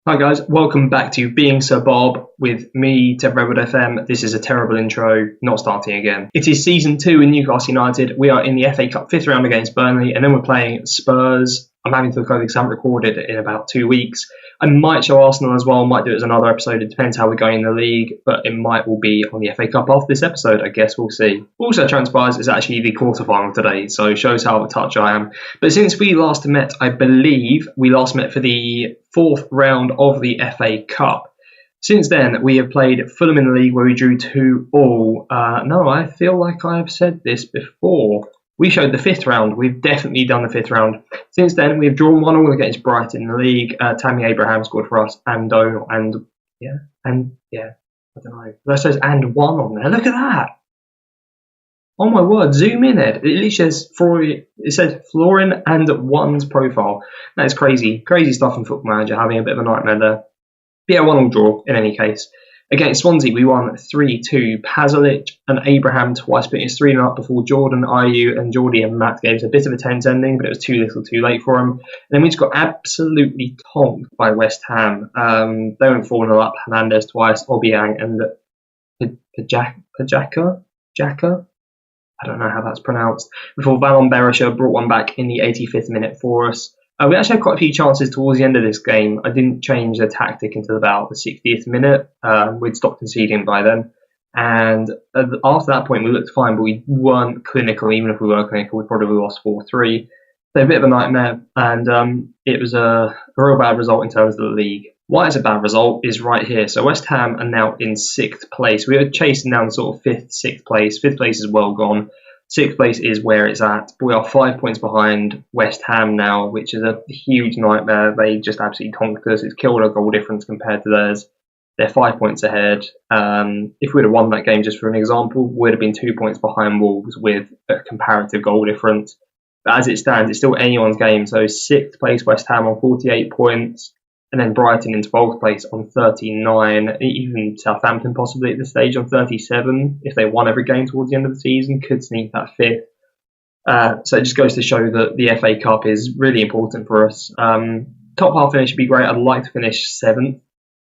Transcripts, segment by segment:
Hi guys, welcome back to Being Sir Bob with me, TedRedwood FM. This is a terrible intro, not starting again. It is season 2 in Newcastle United. We are in the FA Cup 5th round against Burnley, and then we're playing Spurs. I'm having to look over because I haven't recorded in about 2 weeks. I might show Arsenal as well, might do it as another episode. It depends how we're going in the league, but it might all be on the FA Cup after this episode. I guess we'll see. Also transpires is actually the quarterfinal today, so shows how out of touch I am. But since we last met, I believe we last met for the 4th round of the FA Cup. Since then, we have played Fulham in the league where we drew 2-2. No, I feel like I have said this before. We showed the 5th round. We've definitely done the 5th round. Since then, we've drawn 1-1 against Brighton in the league. Tammy Abraham scored for us, I don't know. That says and 1 on there. Look at that. Oh my word, zoom in, Ed. It literally says Florin and 1's profile. That is crazy. Crazy stuff in Football Manager, having a bit of a nightmare there. But yeah, 1-1 draw in any case. Against Swansea, we won 3-2. Pasalic and Abraham twice putting us 3-0 up before Jordan, Ayew and Geordie and Matt gave us a bit of a tense ending, but it was too little too late for them. And then we just got absolutely tonked by West Ham. They went 4-0 up, Hernandez twice, Obiang and Pajaka? I don't know how that's pronounced. Before Valon Berisha brought one back in the 85th minute for us. We actually had quite a few chances towards the end of this game. I didn't change the tactic until about the 60th minute. We'd stopped conceding by then. And after that point, we looked fine, but we weren't clinical. Even if we were clinical, we probably lost 4-3. So a bit of a nightmare. And it was a real bad result in terms of the league. Why it's a bad result is right here. So West Ham are now in 6th place. We were chasing down sort of 5th, 6th place. 5th place is well gone. 6th place is where it's at. We are 5 points behind West Ham now, which is a huge nightmare. They just absolutely tonked us. It's killed our goal difference compared to theirs. They're 5 points ahead. If we'd have won that game, just for an example, we'd have been 2 points behind Wolves with a comparative goal difference. But as it stands, it's still anyone's game. So 6th place West Ham on 48 points. And then Brighton in 12th place on 39. Even Southampton possibly at this stage on 37. If they won every game towards the end of the season, could sneak that 5th. So it just goes to show that the FA Cup is really important for us. Top half finish would be great. I'd like to finish 7th.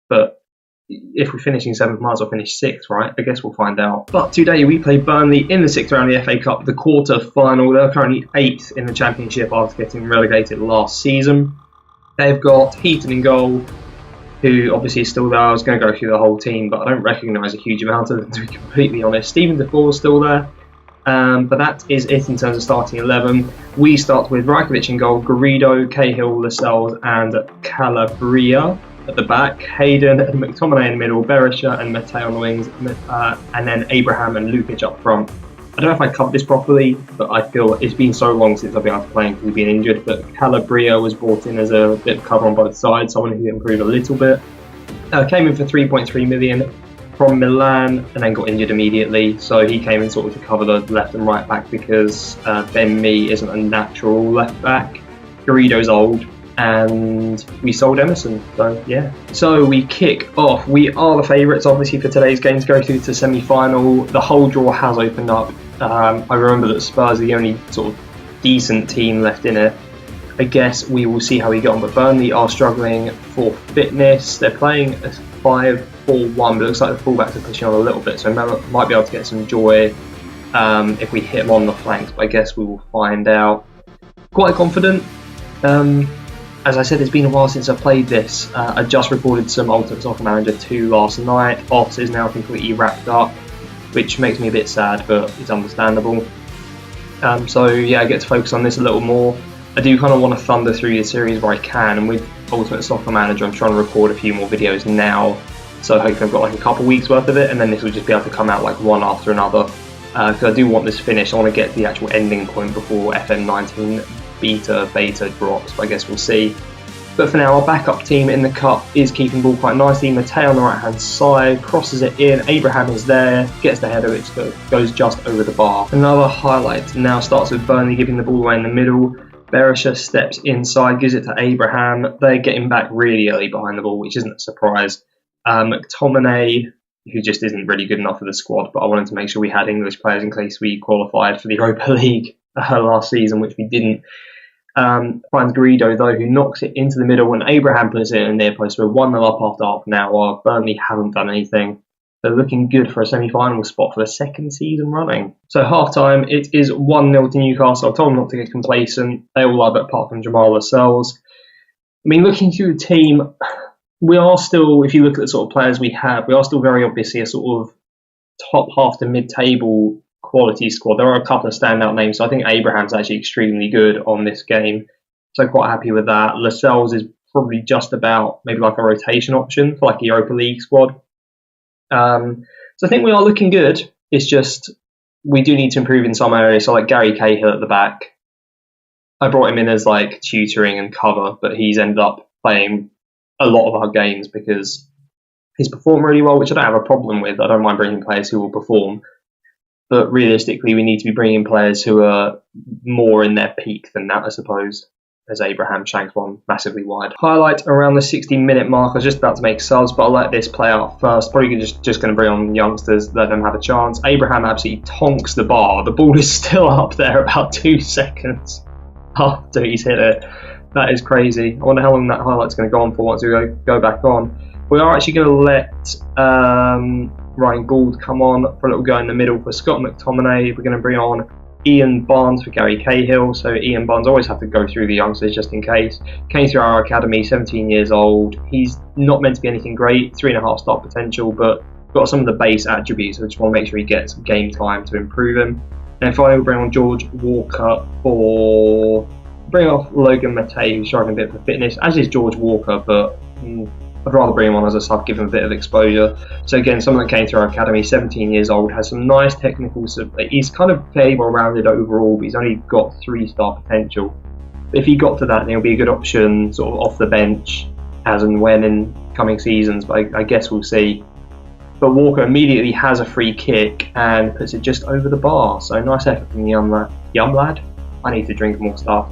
But if we're finishing 7th, might as well finish 6th, right? I guess we'll find out. But today we play Burnley in the 6th round of the FA Cup, the quarter final. They're currently 8th in the Championship after getting relegated last season. They've got Heaton in goal, who obviously is still there. I was going to go through the whole team, but I don't recognise a huge amount of them, to be completely honest. Stephen Defoe is still there, but that is it in terms of starting 11. We start with Rajkovic in goal, Garrido, Cahill, Lascelles and Calabria at the back, Hayden and McTominay in the middle, Berisha and Mateo on the wings, and then Abraham and Lukic up front. I don't know if I covered this properly, but I feel it's been so long since I've been able to play because we've been injured. But Calabria was brought in as a bit of cover on both sides, someone who improved a little bit. Came in for 3.3 million from Milan and then got injured immediately. So he came in sort of to cover the left and right back because Ben Mee isn't a natural left back. Garrido's old. And we sold Emerson, so yeah. So we kick off. We are the favourites, obviously, for today's game to go through to semi-final. The whole draw has opened up. I remember that Spurs are the only sort of decent team left in it. I guess we will see how we get on, but Burnley are struggling for fitness. They're playing a 5-4-1, but it looks like the fullbacks are pushing on a little bit, so we might be able to get some joy if we hit them on the flanks, but I guess we will find out. Quite confident. As I said, it's been a while since I've played this. I just recorded some Ultimate Soccer Manager 2 last night. Ops is now completely wrapped up, which makes me a bit sad, but it's understandable. So yeah, I get to focus on this a little more. I do kind of want to thunder through the series where I can, and with Ultimate Soccer Manager I'm trying to record a few more videos now, so hopefully I've got like a couple weeks worth of it, and then this will just be able to come out like one after another, because I do want this finished. I want to get to the actual ending point before FM18 beta drops, but I guess we'll see. But for now, our backup team in the cup is keeping ball quite nicely. Matei on the right hand side, crosses it in, Abraham is there, gets the header, which goes just over the bar. Another highlight now starts with Burnley giving the ball away in the middle. Berisha steps inside, gives it to Abraham. They're getting back really early behind the ball, which isn't a surprise. McTominay, who just isn't really good enough for the squad, but I wanted to make sure we had English players in case we qualified for the Europa League last season, which we didn't. Finds Guido though, who knocks it into the middle, and Abraham puts it in the near post. We're 1-0 up after half an hour. Burnley haven't done anything. They're looking good for a semi-final spot for the second season running. So half-time, it is 1-0 to Newcastle. I told them not to get complacent. They all love it, apart from Jamal Lascelles. I mean, looking through the team, we are still, if you look at the sort of players we have, we are still very obviously a sort of top half to mid-table quality squad. There are a couple of standout names, so I think Abraham's actually extremely good on this game, so quite happy with that. Lascelles is probably just about maybe like a rotation option for like a Europa League squad. So I think we are looking good. It's just we do need to improve in some areas. So like Gary Cahill at the back, I brought him in as like tutoring and cover, but he's ended up playing a lot of our games because he's performed really well, which I don't have a problem with. I don't mind bringing players who will perform. But realistically, we need to be bringing players who are more in their peak than that, I suppose, as Abraham shanks one massively wide. Highlight around the 60-minute mark. I was just about to make subs, but I'll let this play out first. Probably just going to bring on youngsters, let them have a chance. Abraham absolutely tonks the bar. The ball is still up there about 2 seconds after he's hit it. That is crazy. I wonder how long that highlight's going to go on for once we go back on. We are actually going to let Ryan Gould come on for a little go in the middle for Scott McTominay. We're going to bring on Ian Barnes for Gary Cahill. So Ian Barnes always have to go through the youngsters just in case. Came through our academy, 17 years old. He's not meant to be anything great, 3.5 star potential, but got some of the base attributes. So I just want to make sure he gets game time to improve him. And finally, we'll bring on George Walker for bring off Logan Matei, who's struggling a bit for fitness, as is George Walker, but I'd rather bring him on as a sub, give him a bit of exposure. So again, someone that came through our academy, 17 years old, has some nice technical. He's kind of fairly well rounded overall, but he's only got 3-star potential. If he got to that, then he'll be a good option sort of off the bench as and when in coming seasons, but I guess we'll see. But Walker immediately has a free kick and puts it just over the bar. So nice effort from the young lad. I need to drink more stuff.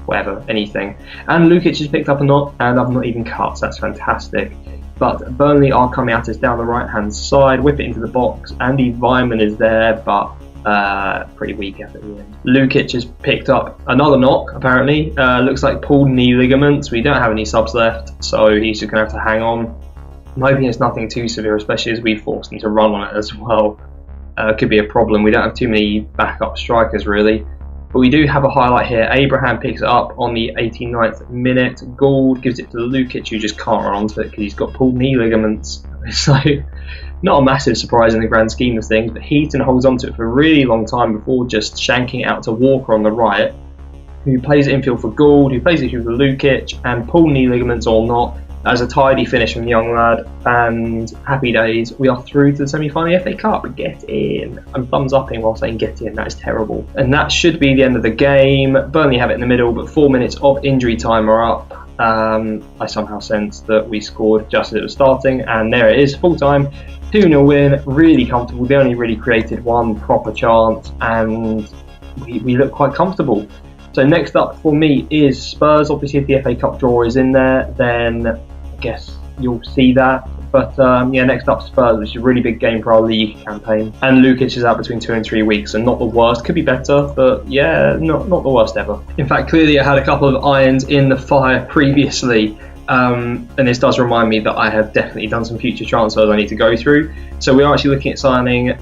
Whatever, anything. And Lukic has picked up a knock, and I've not even cut, so that's fantastic. But Burnley are coming at us down the right hand side, whip it into the box. Andy Vyman is there, but pretty weak effort at the end. Lukic has picked up another knock, apparently. Looks like pulled knee ligaments. We don't have any subs left, so he's just going to have to hang on. I'm hoping it's nothing too severe, especially as we forced him to run on it as well. Could be a problem. We don't have too many backup strikers, really. But we do have a highlight here. Abraham picks it up on the 89th minute. Gould gives it to Lukic, who just can't run onto it because he's got pulled knee ligaments. So, not a massive surprise in the grand scheme of things, but Heaton holds onto it for a really long time before just shanking it out to Walker on the right, who plays it infield for Gould, who plays it through for Lukic, and pulled knee ligaments or not. As a tidy finish from the young lad, and happy days. We are through to the semi-final FA Cup. Get in. I'm thumbs upping while saying get in. That is terrible. And that should be the end of the game. Burnley have it in the middle, but 4 minutes of injury time are up. I somehow sensed that we scored just as it was starting, and there it is, full time. 2-0 win, really comfortable. They only really created one proper chance, and we look quite comfortable. So next up for me is Spurs. Obviously, if the FA Cup draw is in there, then I guess you'll see that. But yeah, next up Spurs, which is a really big game for our league campaign. And Lukic is out between 2 and 3 weeks, and not the worst. Could be better, but yeah, not the worst ever. In fact, clearly I had a couple of irons in the fire previously. And this does remind me that I have definitely done some future transfers I need to go through. So we are actually looking at signing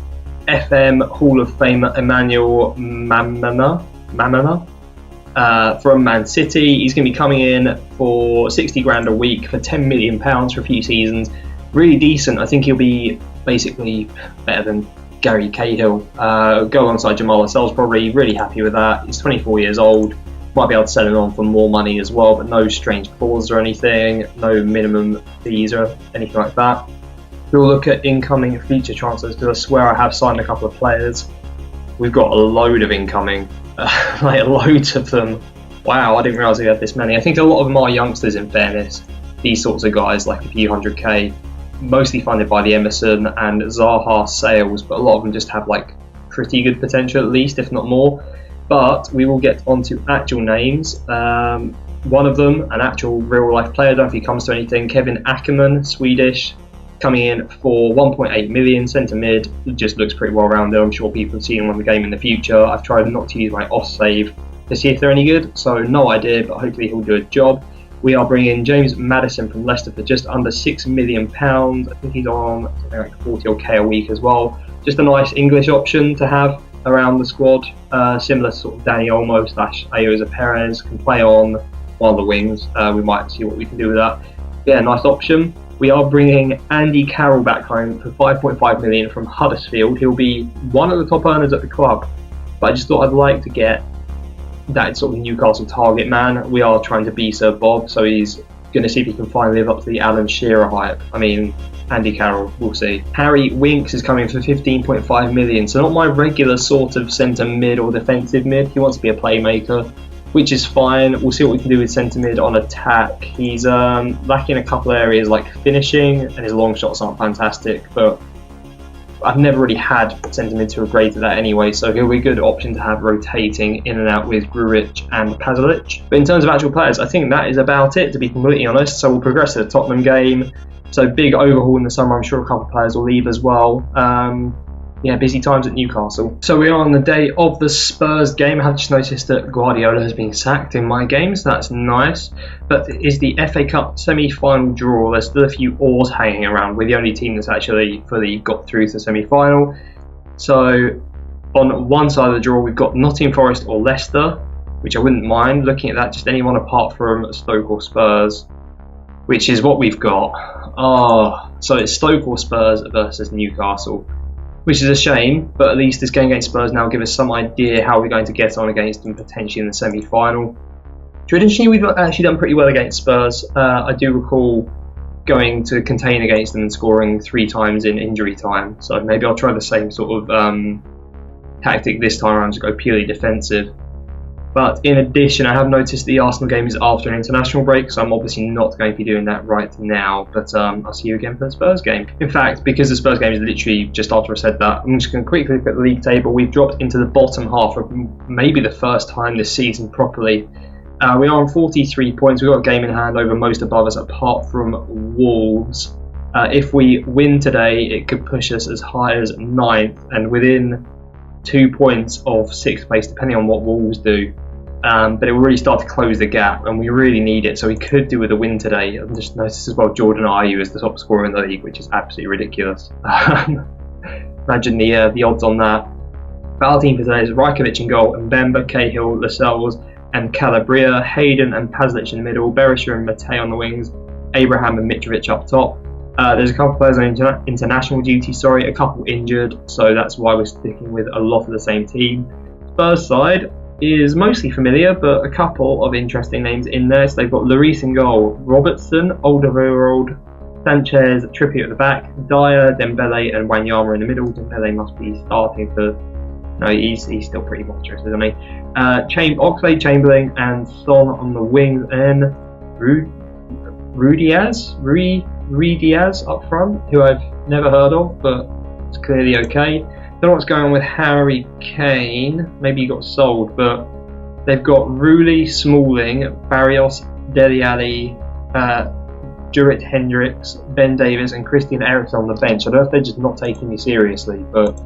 FM Hall of Famer Emmanuel Mamana from Man City. He's going to be coming in for 60 grand a week for £10 million for a few seasons. Really decent. I think he'll be basically better than Gary Cahill. Go alongside Jamal Lascelles probably. Really happy with that. He's 24 years old. Might be able to sell him on for more money as well, but no strange clauses or anything. No minimum fees or anything like that. We'll look at incoming future transfers because I swear I have signed a couple of players. We've got a load of incoming. Like loads of them. Wow, I didn't realise we had this many. I think a lot of them are youngsters, in fairness. These sorts of guys, like a few 100k, mostly funded by the Emerson and Zaha sales, but a lot of them just have like pretty good potential at least, if not more. But we will get onto actual names. One of them, an actual real life player, I don't know if he comes to anything, Kevin Ackerman, Swedish, coming in for 1.8 million, centre mid, just looks pretty well rounded. I'm sure people have seen him on the game in the future. I've tried not to use my off save to see if they're any good, so no idea, but hopefully he'll do a job. We are bringing James Maddison from Leicester for just under £6 million. I think he's on something like 40 or K a week as well. Just a nice English option to have around the squad, similar to sort of Danny Olmo / Ayoza Perez, can play on one of the wings. We might see what we can do with that. Yeah, nice option. We are bringing Andy Carroll back home for 5.5 million from Huddersfield. He'll be one of the top earners at the club, but I just thought I'd like to get that sort of Newcastle target man. We are trying to be Sir Bob, so he's going to see if he can finally live up to the Alan Shearer hype. I mean, Andy Carroll, we'll see. Harry Winks is coming for 15.5 million, so not my regular sort of centre mid or defensive mid. He wants to be a playmaker, which is fine. We'll see what we can do with centre mid on attack. He's lacking a couple of areas like finishing, and his long shots aren't fantastic, but I've never really had centre mid to a grade to that anyway, so he'll be a good option to have rotating in and out with Grujic and Pasalic. But in terms of actual players, I think that is about it, to be completely honest. So we'll progress to the Tottenham game. So big overhaul in the summer. I'm sure a couple of players will leave as well. Yeah, busy times at Newcastle. So we are on the day of the Spurs game. I have just noticed that Guardiola has been sacked in my game, so that's nice. But it is the FA Cup semi-final draw. There's still a few oars hanging around. We're the only team that's actually fully got through to the semi-final. So on one side of the draw, we've got Nottingham Forest or Leicester, which I wouldn't mind looking at that. Just anyone apart from Stoke or Spurs, which is what we've got. So it's Stoke or Spurs versus Newcastle, which is a shame, but at least this game against Spurs now give us some idea how we're going to get on against them potentially in the semi-final. Traditionally, we've actually done pretty well against Spurs. I do recall going to contain against them and scoring 3 times in injury time, so maybe I'll try the same sort of tactic this time around, to go purely defensive. But in addition, I have noticed the Arsenal game is after an international break, so I'm obviously not going to be doing that right now, but I'll see you again for the Spurs game. In fact, because the Spurs game is literally just after I said that, I'm just going to quickly look at the league table. We've dropped into the bottom half for maybe the first time this season properly. We are on 43 points. We've got a game in hand over most above us apart from Wolves. If we win today, it could push us as high as 9th and within 2 points of 6th place, depending on what Wolves do. But it will really start to close the gap, and we really need it, so we could do with a win today. I've just noticed as well Jordan Ayew is the top scorer in the league, which is absolutely ridiculous. Imagine the odds on that. But our team for today is Rajkovic in goal, Mbemba, Cahill, Lascelles and Calabria, Hayden and Pasalic in the middle, Berisha and Matei on the wings, Abraham and Mitrovic up top. There's a couple of players on international duty, a couple injured, so that's why we're sticking with a lot of the same team. Spurs side is mostly familiar, but a couple of interesting names in there. So they've got Lloris in goal, Robertson, Alderweireld, Sanchez, Trippier at the back, Dyer, Dembele and Wanyama in the middle. Dembele must be starting for... No, he's still pretty monstrous, isn't he? Oxlade, Chamberlain and Son on the wings, and Rui Diaz up front, who I've never heard of, but it's clearly okay. Don't know what's going on with Harry Kane. Maybe he got sold, but they've got Rulli, Smalling, Barrios, Dele Alli, Jurrit Hendricks, Ben Davies and Christian Eriksen on the bench. I don't know if they're just not taking me seriously, but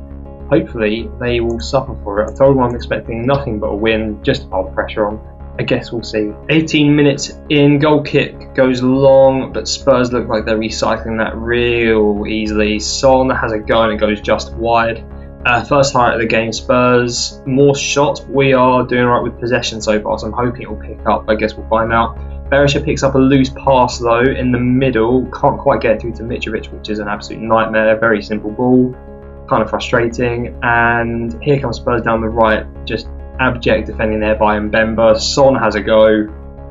hopefully they will suffer for it. I told them I'm expecting nothing but a win, just to pile the pressure on. I guess we'll see. 18 minutes in, goal kick goes long, but Spurs look like they're recycling that real easily. Son has a go and it goes just wide. First highlight of the game, Spurs, more shots. We are doing right with possession so far, so I'm hoping it will pick up. I guess we'll find out. Berisha picks up a loose pass though in the middle, can't quite get through to Mitrovic, which is an absolute nightmare. Very simple ball, kind of frustrating. And here comes Spurs down the right, just abject defending there by Mbemba. Son has a go,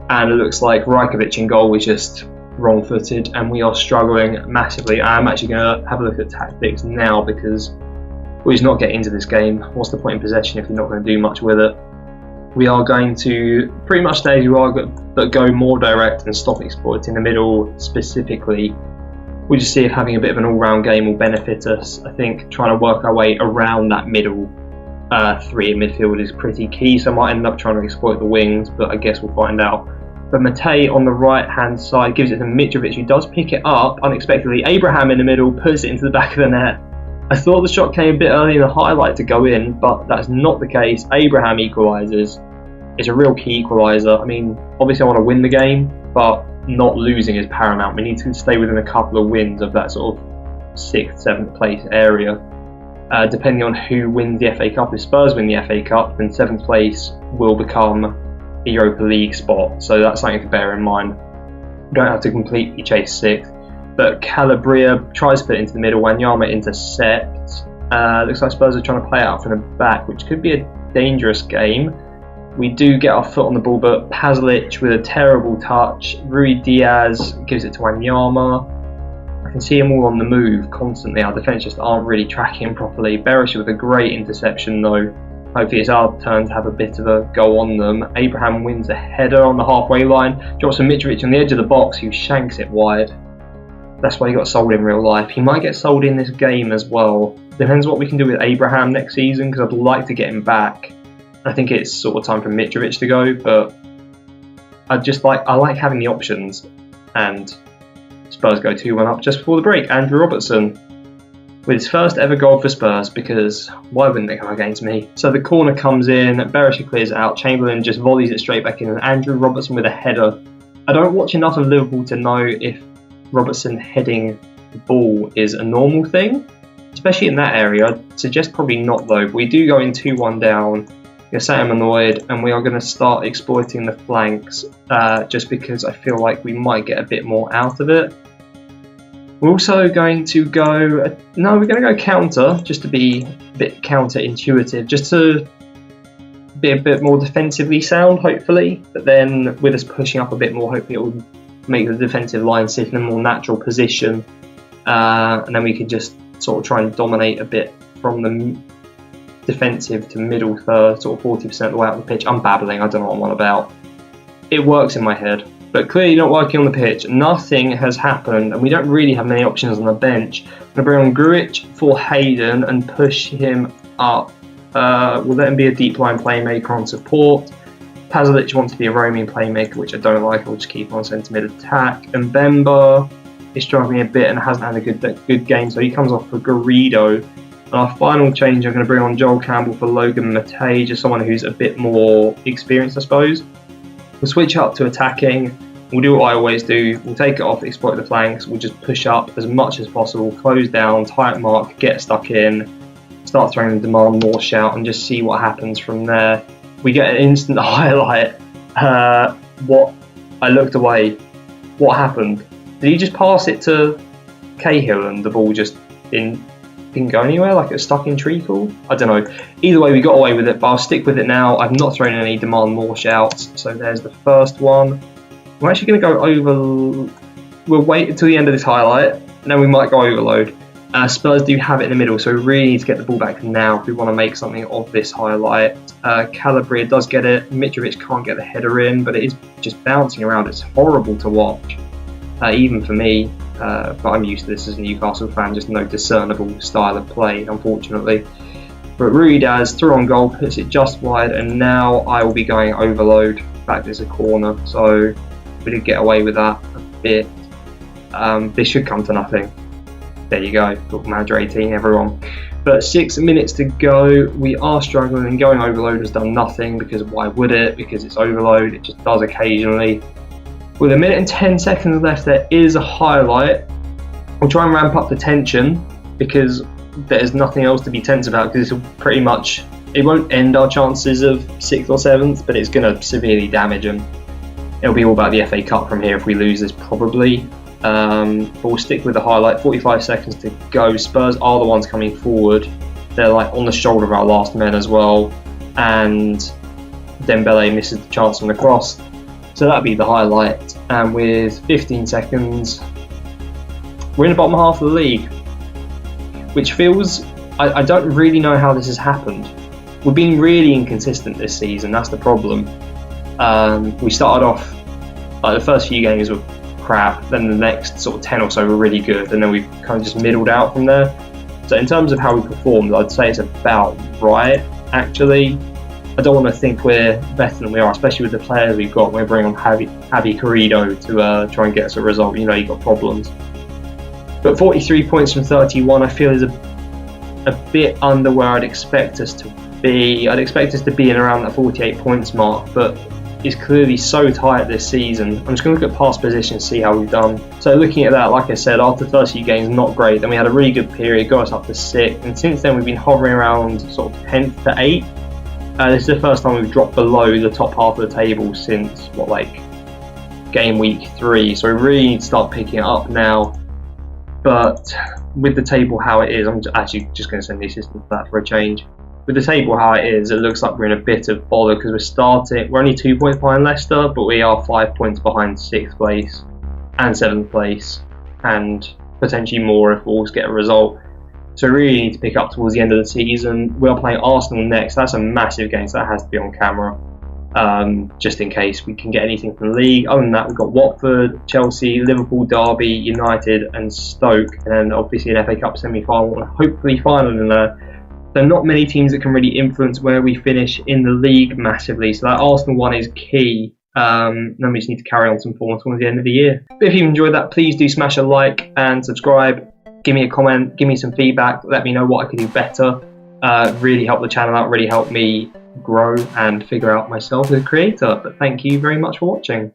and it looks like Rajkovic in goal was just wrong-footed, and we are struggling massively. I'm actually going to have a look at tactics now because we're just not getting into this game. What's the point in possession if you're not going to do much with it? we are going to pretty much stay as we are, but go more direct and stop exploiting the middle specifically. We'll just see if having a bit of an all-round game will benefit us. I think trying to work our way around that middle three in midfield is pretty key, so I might end up trying to exploit the wings, but I guess we'll find out. But Matej on the right-hand side gives it to Mitrovic, who does pick it up unexpectedly. Abraham in the middle puts it into the back of the net. I thought the shot came a bit early in the highlight to go in, but that's not the case. Abraham equalises. It's a real key equaliser. I mean, obviously I want to win the game, but not losing is paramount. We need to stay within a couple of wins of that sort of 6th, 7th place area. Depending on who wins the FA Cup, if Spurs win the FA Cup, then 7th place will become a Europa League spot. So that's something to bear in mind. We don't have to completely chase 6th. But Calabria tries to put it into the middle. Wanyama intercepts. Looks like Spurs are trying to play it out from the back, which could be a dangerous game. We do get our foot on the ball, but Pasalic with a terrible touch. Rui Diaz gives it to Wanyama. I can see them all on the move constantly. Our defence just aren't really tracking properly. Berisha with a great interception though. Hopefully it's our turn to have a bit of a go on them. Abraham wins a header on the halfway line. Drops a Mitrovic on the edge of the box, who shanks it wide. That's why he got sold in real life. He might get sold in this game as well. Depends what we can do with Abraham next season, because I'd like to get him back. I think it's sort of time for Mitrovic to go, but I like having the options. And Spurs go 2-1 up just before the break. Andrew Robertson with his first ever goal for Spurs, because why wouldn't they come against me? So the corner comes in, Berisha clears it out, Chamberlain just volleys it straight back in, and Andrew Robertson with a header. I don't watch enough of Liverpool to know if Robertson heading the ball is a normal thing, especially in that area. I'd suggest probably not though. But we do go in 2-1 down. I'm annoyed, and we are going to start exploiting the flanks just because I feel like we might get a bit more out of it. We're also going to go, we're going to go counter, just to be a bit counterintuitive, just to be a bit more defensively sound, hopefully. But then with us pushing up a bit more, hopefully it will make the defensive line sit in a more natural position. And then we can just sort of try and dominate a bit from the defensive to middle third, sort of 40% of the way out the pitch. I'm babbling, I don't know what I'm on about. It works in my head, but clearly not working on the pitch. Nothing has happened, and we don't really have many options on the bench. I'm going to bring on Grujic for Hayden and push him up. We'll let him be a deep line playmaker on support. Pasalic wants to be a roaming playmaker, which I don't like. I'll just keep on centre mid attack. And Bemba is struggling a bit and hasn't had a good game, so he comes off for Garrido. Our final change, I'm going to bring on Joel Campbell for Logan Matej, just someone who's a bit more experienced, I suppose. We'll switch up to attacking. We'll do what I always do. We'll take it off, exploit the flanks. We'll just push up as much as possible, close down, tight mark, get stuck in, start throwing the demand, more shout, and just see what happens from there. We get an instant highlight. What I looked away. What happened? Did he just pass it to Cahill and the ball just didn't go anywhere, like it was stuck in treacle? I don't know. Either way, we got away with it, but I'll stick with it now. I've not thrown any demand more shouts. So there's the first one. We're actually going to go over. We'll wait until the end of this highlight, and then we might go overload. Spurs do have it in the middle, so we really need to get the ball back now if we want to make something of this highlight. Calabria does get it. Mitrovic can't get the header in, but it is just bouncing around. It's horrible to watch, even for me. But I'm used to this as a Newcastle fan, just no discernible style of play, unfortunately. But Rui Diaz through on goal, puts it just wide, and now I will be going overload. In fact, there's a corner, so we did get away with that a bit. This should come to nothing. There you go, Football Manager 18, everyone. But 6 minutes to go, we are struggling, and going overload has done nothing, because why would it? Because it's overload, it just does occasionally. With 1 minute and 10 seconds left, there is a highlight. We'll try and ramp up the tension, because there's nothing else to be tense about, because it's pretty much, it won't end our chances of 6th or 7th, but it's going to severely damage them. It'll be all about the FA Cup from here if we lose this, probably. But we'll stick with the highlight. 45 seconds to go. Spurs are the ones coming forward. They're like on the shoulder of our last men as well, and Dembele misses the chance on the cross. So that'd be the highlight. And with 15 seconds, we're in the bottom half of the league, which feels, I don't really know how this has happened. we've been really inconsistent this season. That's the problem. We started off, like, the first few games were crap, then the next sort of 10 or so were really good, and then we've kind of just middled out from there. So in terms of how we performed, I'd say it's about right, actually. I don't want to think we're better than we are, especially with the players we've got. We're bringing on Javi Carrido to try and get us a result. You know, you've got problems. But 43 points from 31, I feel, is a bit under where I'd expect us to be. I'd expect us to be in around that 48 points mark, but it's clearly so tight this season. I'm just going to look at past positions, see how we've done. So looking at that, like I said, after the first few games, not great. Then we had a really good period, got us up to 6th, and since then we've been hovering around sort of 10th to 8th. This is the first time we've dropped below the top half of the table since, game week 3. So we really need to start picking it up now. But with the table how it is, I'm actually just going to send the assistant for that for a change. With the table how it is, it looks like we're in a bit of bother because we're only 2 points behind Leicester, but we are 5 points behind 6th place and 7th place, and potentially more if Wolves get a result. So we really need to pick up towards the end of the season. We are playing Arsenal next. That's a massive game, so that has to be on camera, just in case we can get anything from the league. Other than that, we've got Watford, Chelsea, Liverpool, Derby, United and Stoke, and then obviously an FA Cup semi-final and hopefully final in there. There are not many teams that can really influence where we finish in the league massively, so that Arsenal one is key. Then we just need to carry on some form towards the end of the year. But if you enjoyed that, please do smash a like and subscribe. Give me a comment, give me some feedback, let me know what I could do better. Really help the channel out, really help me grow and figure out myself as a creator. But thank you very much for watching.